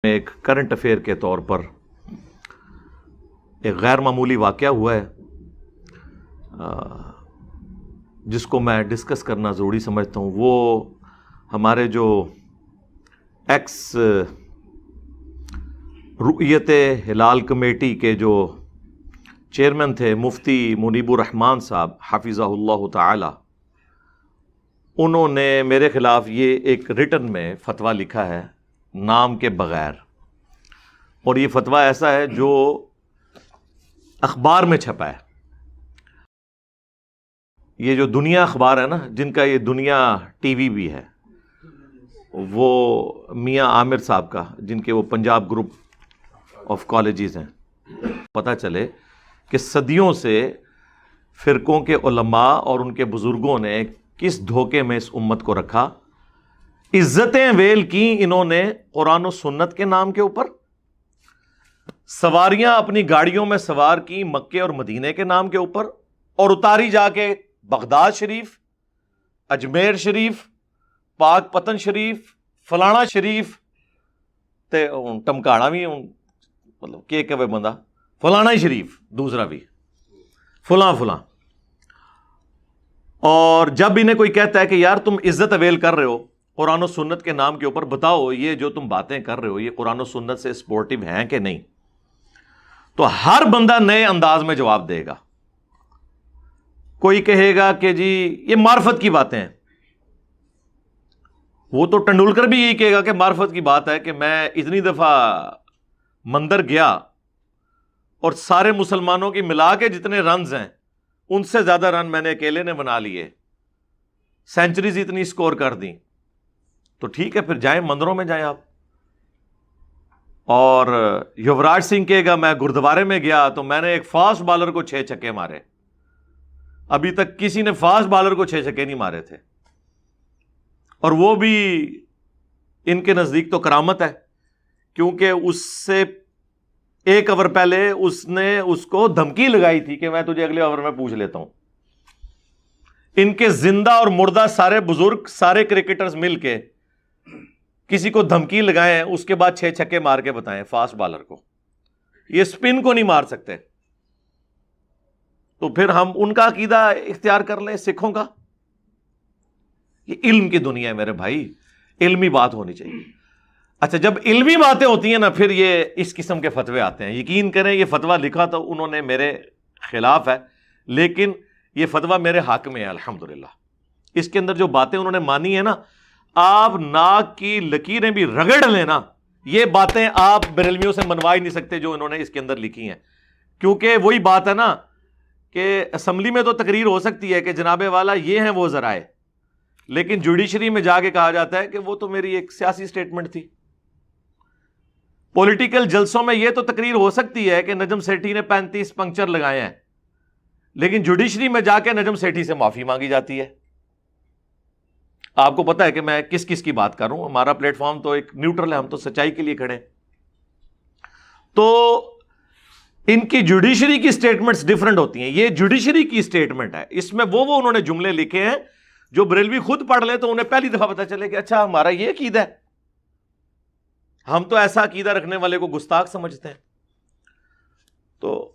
ایک current affair کے طور پر ایک غیر معمولی واقعہ ہوا ہے جس کو میں ڈسکس کرنا ضروری سمجھتا ہوں. وہ ہمارے جو ایکس رؤیت ہلال کمیٹی کے جو چیئرمین تھے مفتی منیب الرحمان صاحب حفظہ اللہ تعالی، انہوں نے میرے خلاف یہ ایک ریٹن میں فتویٰ لکھا ہے نام کے بغیر، اور یہ فتویٰ ایسا ہے جو اخبار میں چھپا ہے. یہ جو دنیا اخبار ہے نا، جن کا یہ دنیا ٹی وی بھی ہے، وہ میاں عامر صاحب کا، جن کے وہ پنجاب گروپ آف کالجز ہیں. پتہ چلے کہ صدیوں سے فرقوں کے علماء اور ان کے بزرگوں نے کس دھوکے میں اس امت کو رکھا. عزتیں ویل کی انہوں نے قرآن و سنت کے نام کے اوپر، سواریاں اپنی گاڑیوں میں سوار کی مکے اور مدینے کے نام کے اوپر، اور اتاری جا کے بغداد شریف، اجمیر شریف، پاک پتن شریف، فلانا شریف تے ٹمکاڑا بھی مطلب کہ بندہ فلانا ہی شریف، دوسرا بھی فلاں. اور جب انہیں کوئی کہتا ہے کہ یار تم عزت اویل کر رہے ہو قرآن و سنت کے نام کے اوپر، بتاؤ یہ جو تم باتیں کر رہے ہو یہ قرآن و سنت سے سپورٹیو ہیں کہ نہیں، تو ہر بندہ نئے انداز میں جواب دے گا. کوئی کہے گا کہ جی یہ معرفت کی باتیں ہیں. وہ تو ٹنڈولکر بھی یہی کہے گا کہ معرفت کی بات ہے کہ میں اتنی دفعہ مندر گیا اور سارے مسلمانوں کی ملا کے جتنے رنز ہیں ان سے زیادہ رن میں نے اکیلے نے بنا لیے، سینچریز اتنی سکور کر دیں. تو ٹھیک ہے، پھر جائیں مندروں میں جائیں آپ. اور یوراج سنگھ کہے گا میں گردوارے میں گیا تو میں نے ایک فاسٹ بالر کو 6 چھکے مارے. ابھی تک کسی نے فاسٹ بالر کو 6 چھکے نہیں مارے تھے، اور وہ بھی ان کے نزدیک تو کرامت ہے، کیونکہ اس سے 1 اوور پہلے اس نے اس کو دھمکی لگائی تھی کہ میں تجھے اگلے اوور میں پوچھ لیتا ہوں. ان کے زندہ اور مردہ سارے بزرگ، سارے کرکٹرز مل کے کسی کو دھمکی لگائیں، اس کے بعد 6 چھکے مار کے بتائیں فاسٹ بالر کو. یہ سپن کو نہیں مار سکتے. تو پھر ہم ان کا عقیدہ اختیار کر لیں سکھوں کا. یہ علم کی دنیا ہے میرے بھائی، علمی بات ہونی چاہیے. اچھا، جب علمی باتیں ہوتی ہیں نا، پھر یہ اس قسم کے فتوے آتے ہیں. یقین کریں یہ فتویٰ لکھا تو انہوں نے میرے خلاف ہے، لیکن یہ فتویٰ میرے حق میں ہے الحمدللہ. اس کے اندر جو باتیں انہوں نے مانی ہے نا، آپ ناک کی لکیریں بھی رگڑ لینا، یہ باتیں آپ بریلویوں سے منوا ہی نہیں سکتے جو انہوں نے اس کے اندر لکھی ہیں. کیونکہ وہی بات ہے نا کہ اسمبلی میں تو تقریر ہو سکتی ہے کہ جناب والا یہ ہیں وہ ذرائع، لیکن جوڈیشری میں جا کے کہا جاتا ہے کہ وہ تو میری ایک سیاسی سٹیٹمنٹ تھی. پولیٹیکل جلسوں میں یہ تو تقریر ہو سکتی ہے کہ نجم سیٹھی نے 35 پنکچر لگائے ہیں، لیکن جوڈیشری میں جا کے نجم سیٹھی سے معافی مانگی جاتی ہے. آپ کو پتا ہے کہ میں کس کس کی بات کر رہا ہوں. ہمارا پلیٹ فارم تو ایک نیوٹرل ہے، ہم تو سچائی کے لیے کھڑے ہیں. تو ان کی جوڈیشری کی سٹیٹمنٹس ڈیفرنٹ ہوتی ہیں. یہ جوڈیشری کی سٹیٹمنٹ ہے، اس میں وہ انہوں نے جملے لکھے ہیں جو بریلوی خود پڑھ لے تو انہیں پہلی دفعہ پتا چلے کہ اچھا ہمارا یہ عقیدہ ہے. ہم تو ایسا عقیدہ رکھنے والے کو گستاخ سمجھتے ہیں. تو